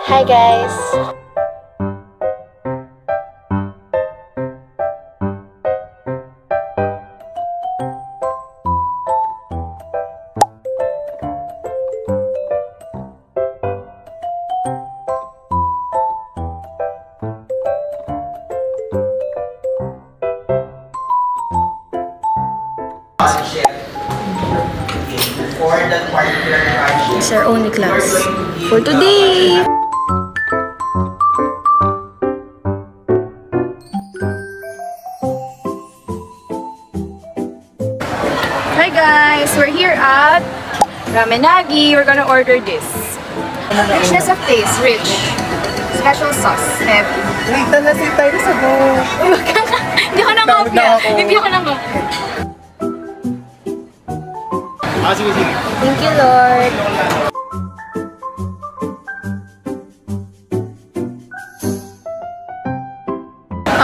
Hi guys! It's our only class for today. Hi guys, we're here at Ramenagi. We're gonna order this. Richness of taste, rich. Special sauce, heavy. Wait, nalasip tayo sa go. Hindi ko na-copya. Hindi ko na-copya. Sige. Thank you, Lord.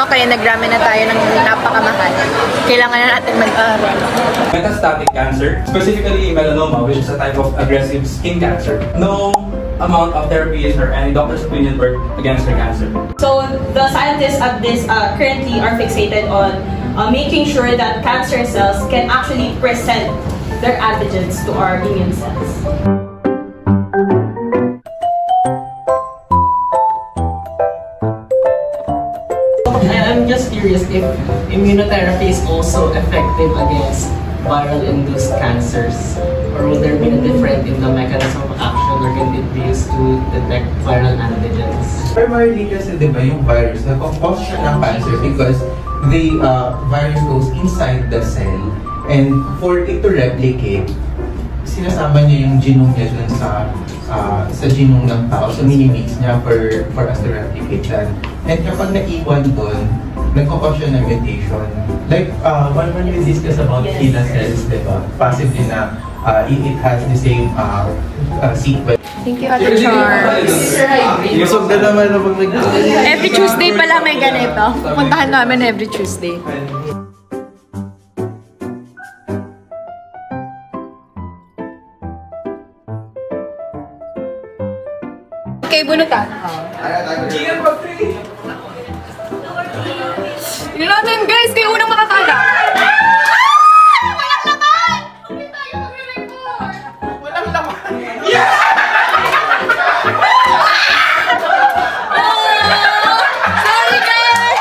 Okay, nag-ramen na tayo ng napakamahal. Kailangan na natin mag-aral. Metastatic cancer, specifically melanoma, which is a type of aggressive skin cancer. No amount of therapies or any doctor's opinion work against the cancer. So the scientists at this currently are fixated on making sure that cancer cells can actually present their antigens to our immune cells. I'm just curious if immunotherapy is also effective against viral-induced cancers, or will there be a difference in the mechanism of action, or can it be used to detect viral antigens? Primarily kasi diba yung virus, nag-cause siya ng cancer because the virus goes inside the cell, and for it to replicate, sinasama niya yung genome niya dun sa genome ng tao. So, minimix niya for us to replicate that. And kapag naiwan dun, nagkakos siya ng mutation. Like, when we discuss about HeLa cells, diba? Possibly na it has the same sequence. Thank you, Ate Charles. Busog na naman na pag Every Tuesday pala may ganito. Puntahan namin every Tuesday. Okay, bunutan. Yun natin guys, kayo unang makakala. Walang laman! Hindi tayo mag-record! Walang laman! Yeah! Sorry guys!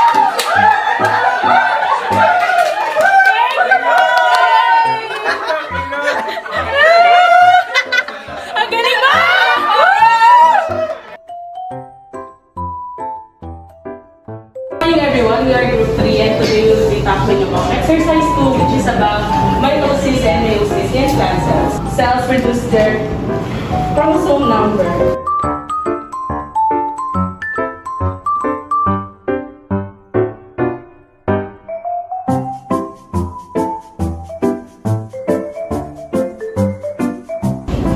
Ang galing ba? Good morning everyone, we are group 3 and today we will be tackling about exercise 2, which is about mitosis and meiosis in plant cells. Cells produce their chromosome number.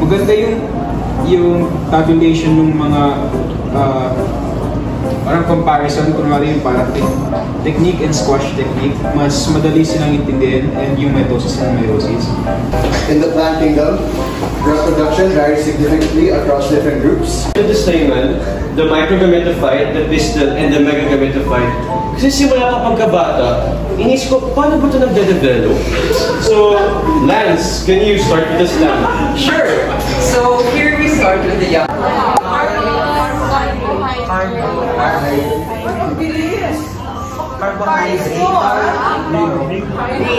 Maganda yung tabulation ng mga parang comparison, kunwari yung parang technique and squash technique, mas madali silang intindihin, and yung mitosis and meiosis. In the plant kingdom, growth production varies significantly across different groups. The stamen, the microgametophyte, the pistil, and the megagametophyte. Kasi simula pa pagkabata, inis ko, paano ba ito nagde-develop? So, Lance, can you start with the slam? Sure! So here we start with the young.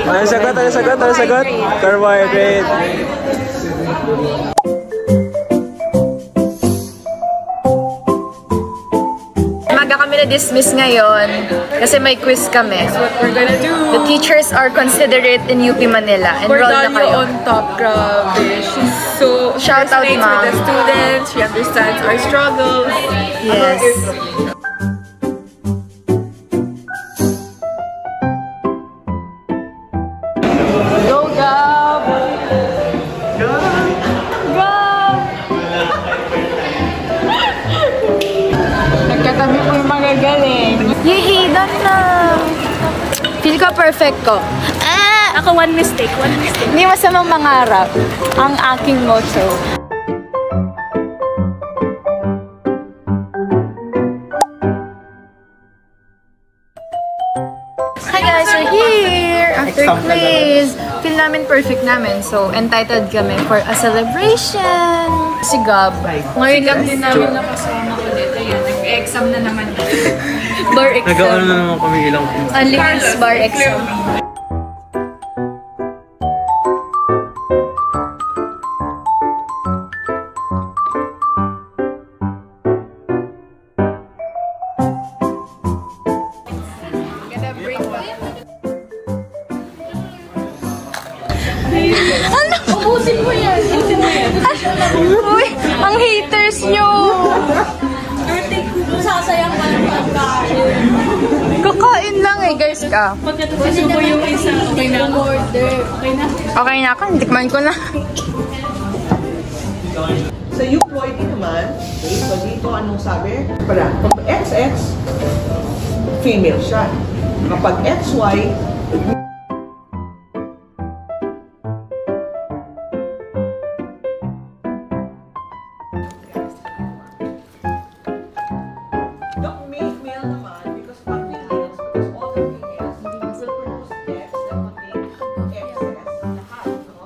Ano sagot? Carbohydrate. Maga kami na-dismiss ngayon kasi may quiz kami. That's what we're gonna do. The teachers are considerate in UP Manila. Enroll na kayo. On top, grabe. She's so... Shout out, resonates ma'am. with the students. She understands our struggles. Yes. Go, Gab! Gab! Nagkatabi po yung magagaling. Yay! Done na! Feel ko perfect ko. Ako, one mistake. Hindi masamang mangarap ang aking motto. please. Feel namin perfect namin. So, entitled kami for a celebration. Si Gab. Ngayon lang din namin nakasama ko dito. Yan, nag-exam na naman. Bar exam. Nag-ano na naman kami ilang Unlimited bar exam. Ubusin mo yan. Ubusin mo yan. Uy, ang haters nyo! Sasayang ka ng pagkain. Kakain lang eh, guys ka. Pagkatapos mo yung isa, okay na. Order. Okay na. Okay na ako, tikman ko na. Sa euploidy naman, okay, so dito anong sabi? Para, pag XX, female siya. Kapag XY, male naman, because pag females, because all the females will produce X that contain excess lahat, no?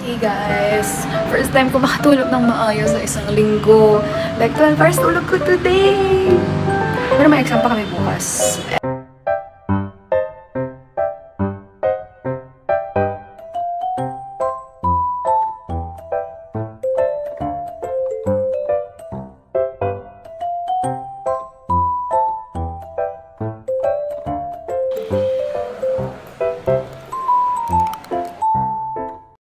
Hey guys, first time ko makatulog ng maayos sa isang linggo. Like 12 hours tulog ko today. Pero may exam pa kami bukas.